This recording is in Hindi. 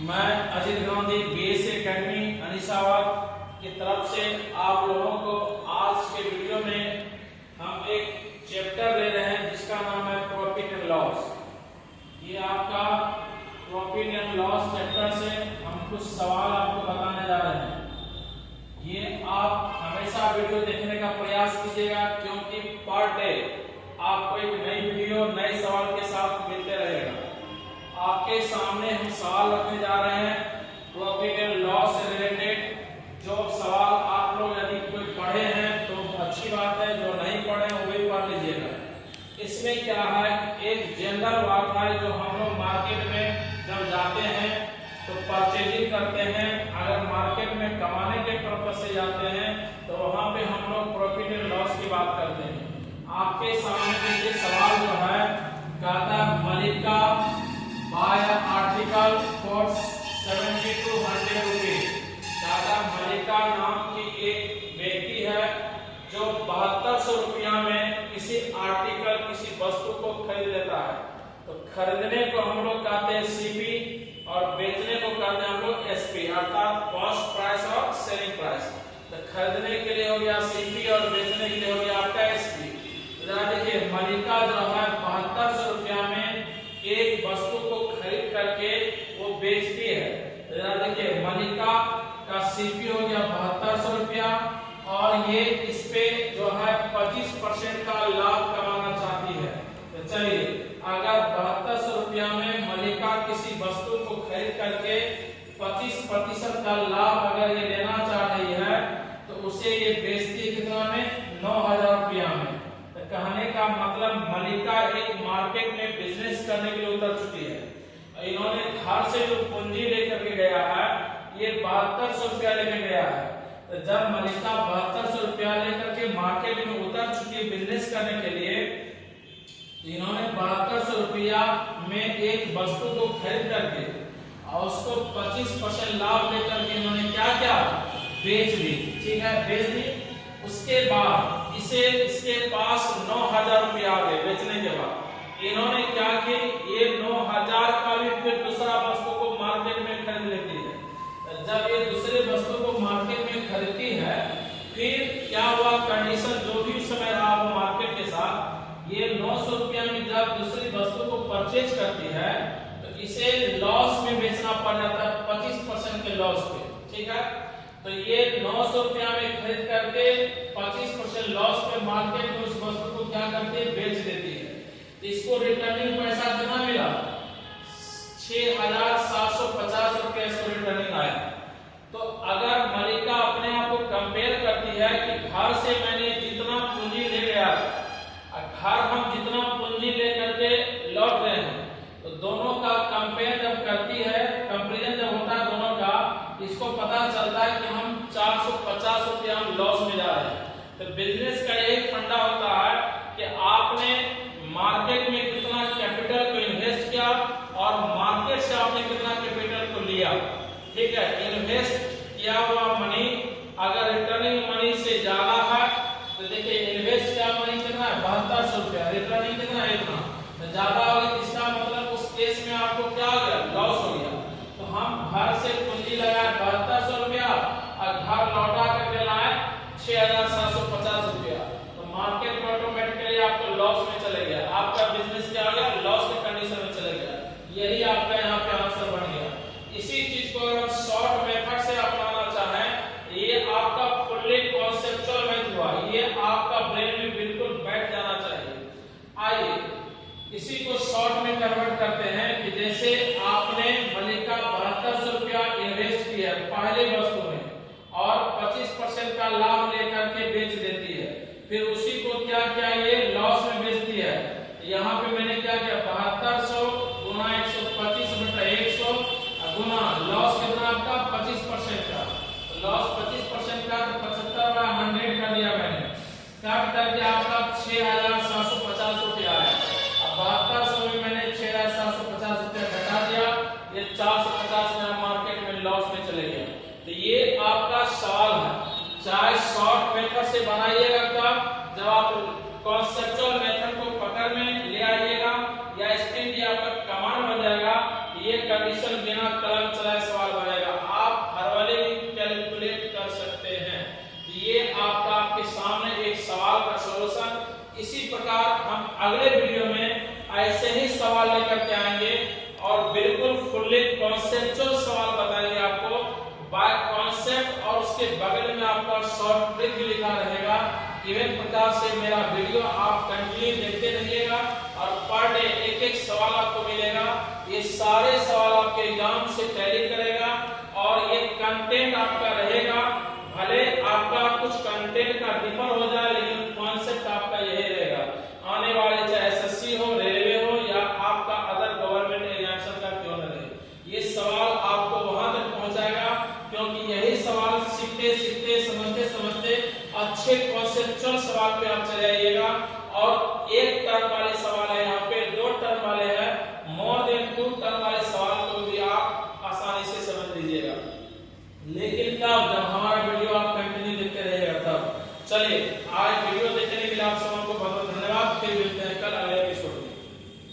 मैं अजित गांधी बीएससी एकेडमी अनिसाबाद की तरफ से आप लोगों को आज के वीडियो में हम एक चैप्टर ले रहे हैं जिसका नाम है प्रॉफिट एंड लॉस। ये आपका प्रॉफिट एंड लॉस चैप्टर से हम कुछ सवाल आपको बताने जा रहे हैं। ये आप हमेशा वीडियो देखने का प्रयास कीजिएगा क्योंकि पर डे आपको एक नई वीडियो नए सवाल के साथ मिलते रहेगा। आपके सामने हम सवाल रखने जा रहे हैं प्रॉफिट एंड लॉस से रिलेटेड। जो सवाल आप लोग यदि कोई पढ़े हैं तो अच्छी बात है, जो नहीं पढ़े हैं वो भी पढ़ लीजिएगा। इसमें क्या है, एक जनरल बात है जो हम लोग मार्केट में जब जाते हैं तो परचेजिंग करते हैं। अगर मार्केट में कमाने के पर्पज से जाते हैं तो वहां पे हम लोग प्रॉफिट एंड लॉस की बात करते हैं। आपके सामने ये सवाल जो है कहता है Malika by article for 70 to 100 rupees. दादा मलिका नाम की एक व्यक्ति है जो 7200 रुपया में किसी आर्टिकल किसी वस्तु को खरीद लेता है। तो खरीदने को हम लोग कहते हैं सीपी और बेचने को कहते हैं हम लोग एसपी, अर्थात कॉस्ट प्राइस और सेलिंग प्राइस। तो खरीदने के लिए हो गया सीपी और बेचने के लिए हो गया आपका एसपी। जरा देखिए मलिका जो है 7200 रुपया में एक वस्तु को खरीद करके वो बेचती है। जरा देखिए मलिका का सीपी हो गया 7200 रुपया और ये इस पे जो है 25% का लाभ कमाना चाहती है। तो चलिए, अगर 7200 रुपया में मलिका किसी वस्तु को खरीद करके 25% का लाभ अगर ये लेना चाह रही है तो उसे ये बेचती है कितना में, 9000 रुपया में। कहने का मतलब मलिका एक मार्केट में बिजनेस करने के लिए उतर चुकी है। इन्होंने घर से जो पूंजी लेकर के गया है ये 7200 रुपया लेकर गया है। तो जब मलिका 7200 रुपया लेकर के मार्केट में उतर चुकी है बिजनेस करने के लिए, इन्होंने 7200 रुपया में एक वस्तु को खरीद करके और उसको 25% लाभ लेकर के इन्होंने क्या किया, बेच दी। ठीक है, बेच दी। उसके बाद इसके पास 9000 रुपया आ गए। बेचने के बाद इन्होंने क्या कि ये 9000 का भी फिर दूसरा वस्तु को मार्केट में खरीद लेती है। जब ये दूसरे वस्तु को मार्केट में खरीदती है फिर क्या हुआ, कंडीशन जो भी समय रहा वो मार्केट के साथ, ये 900 रुपया में जब दूसरी वस्तु को परचेज करती है तो इसे लॉस में बेचना पड़ जाता है, 25% के लॉस पे। ठीक है, तो ये 900 रुपया में खरीद करके 25% लॉस पे मार्केट में उस वस्तु को क्या करती है, बेच देती है। तो इसको रिटर्निंग पैसा कितना मिला, 6750 रुपया इसको रिटर्निंग आया। तो अगर मलिका अपने आप को कंपेयर करती है कि घर से मैंने जितना पूंजी ले गया और घर हम जितना पूंजी लेकर के लौट रहे हैं, तो दोनों का कंपेयर जब करती है, कंपैरिजन जब होता है दोनों का, इसको पता चलता है कि हम 450 रुपया हम लॉस में जा रहे हैं। तो बिजनेस का यही फंडा होता है कि आपने मार्केट में कितना कैपिटल को इन्वेस्ट किया और मार्केट से आपने कितना कैपिटल को लिया। ठीक है, इन्वेस्ट किया हुआ मनी अगर रिटर्निंग मनी से ज्यादा है तो देखिए इन्वेस्ट किया मनी कितना है, 7200 रुपया, रिटर्निंग कितना है, इतना। तो ज्यादा होगा, इसका मतलब उस केस में आपको क्या हो गया, लॉस हो गया। तो हम घर से पूंजी लगाए 7200 रुपया और घर लौटा करके लाए 6750 रुपया, तो मार्केट में ऑटोमेटिकली आपको लॉस में चले गया। आपका बिजनेस क्या हो गया, लॉस के कंडीशन में चले गया। यही आपका यहाँ पे आंसर बन गया। इसी चीज को अगर शॉर्ट मेथड से अपनाना चाहें, ये आपका फुल्ली कॉन्सेप्चुअल मेथड हुआ, ये आपका ब्रेन में बिल्कुल बैठ जाना चाहिए। आइए इसी को शॉर्ट में कन्वर्ट करते हैं कि जैसे आपने मलिका 7200 रुपया इन्वेस्ट किया है पहले वस्तु में और 25% का लाभ लेकर के बेच देती है, फिर उसी को क्या किया, ये लॉस में बेचती है। यहाँ पे मैंने क्या किया, 7200 गुना 125 बटा 100 गुना लॉस कितना आपका 25% का। तो लॉस 25% का तो 75/100 कर दिया मैंने, काट करके आपका 6750 रुपया आया। 7200 में मैंने 6750 रुपया घटा दिया, ये 450 में मार्केट में लॉस में चले गए। तो ये आपका सवाल है, चाहे शॉर्ट मेथड से बनाइएगा कब, जब आप कॉन्सेप्चुअल मेथड को पकड़ में ले आइएगा या स्क्रीन आपका कमांड बन जाएगा, ये ये कंडीशन बिना कलम चलाए सवाल बनेगा। आप हर वाले भी कैलकुलेट कर सकते हैं। ये आपका आपके सामने एक सवाल का सॉल्यूशन। इसी प्रकार हम अगले वीडियो में ऐसे ही सवाल लेकर के आएंगे और बिल्कुल फुल्ली कॉन्सेप्चुअल सवाल बताएंगे आपको बाय कॉन्सेप्ट, और उसके बगल में आपका शॉर्ट ट्रिक भी लिखा रहेगा। इवन प्रकार से मेरा वीडियो आप कंटिन्यू देखते रहिएगा और पर डे एक एक सवाल आपको मिलेगा। ये सारे सवाल आपके एग्जाम से टैली करेगा और ये कंटेंट आपका रहेगा। भले आपका कुछ कंटेंट का डिफर हो जाए, लेकिन कॉन्सेप्ट आपका यही रहेगा। आने वाले चाहे एसएससी हो, रेलवे हो या आपका अदर गवर्नमेंट एग्जामिनेशन का क्यों न रहे, ये सवाल आपको वहां तक पहुंचाएगा, क्योंकि यही सवाल सीखते सीखते समझते समझते अच्छे कॉन्सेप्चुअल सवाल पे आप चले आइएगा। और एक टर्म वाले सवाल है, यहाँ पे 2 टर्म वाले हैं, मोर देन 2 टर्म वाले सवाल को भी आप आसानी से समझ लीजिएगा। लेकिन तब जब हमारा वीडियो आप कंटिन्यू देखते रहिएगा तब। चलिए, आज वीडियो देखने के लिए आप सबको बहुत बहुत धन्यवाद। फिर मिलते हैं कल।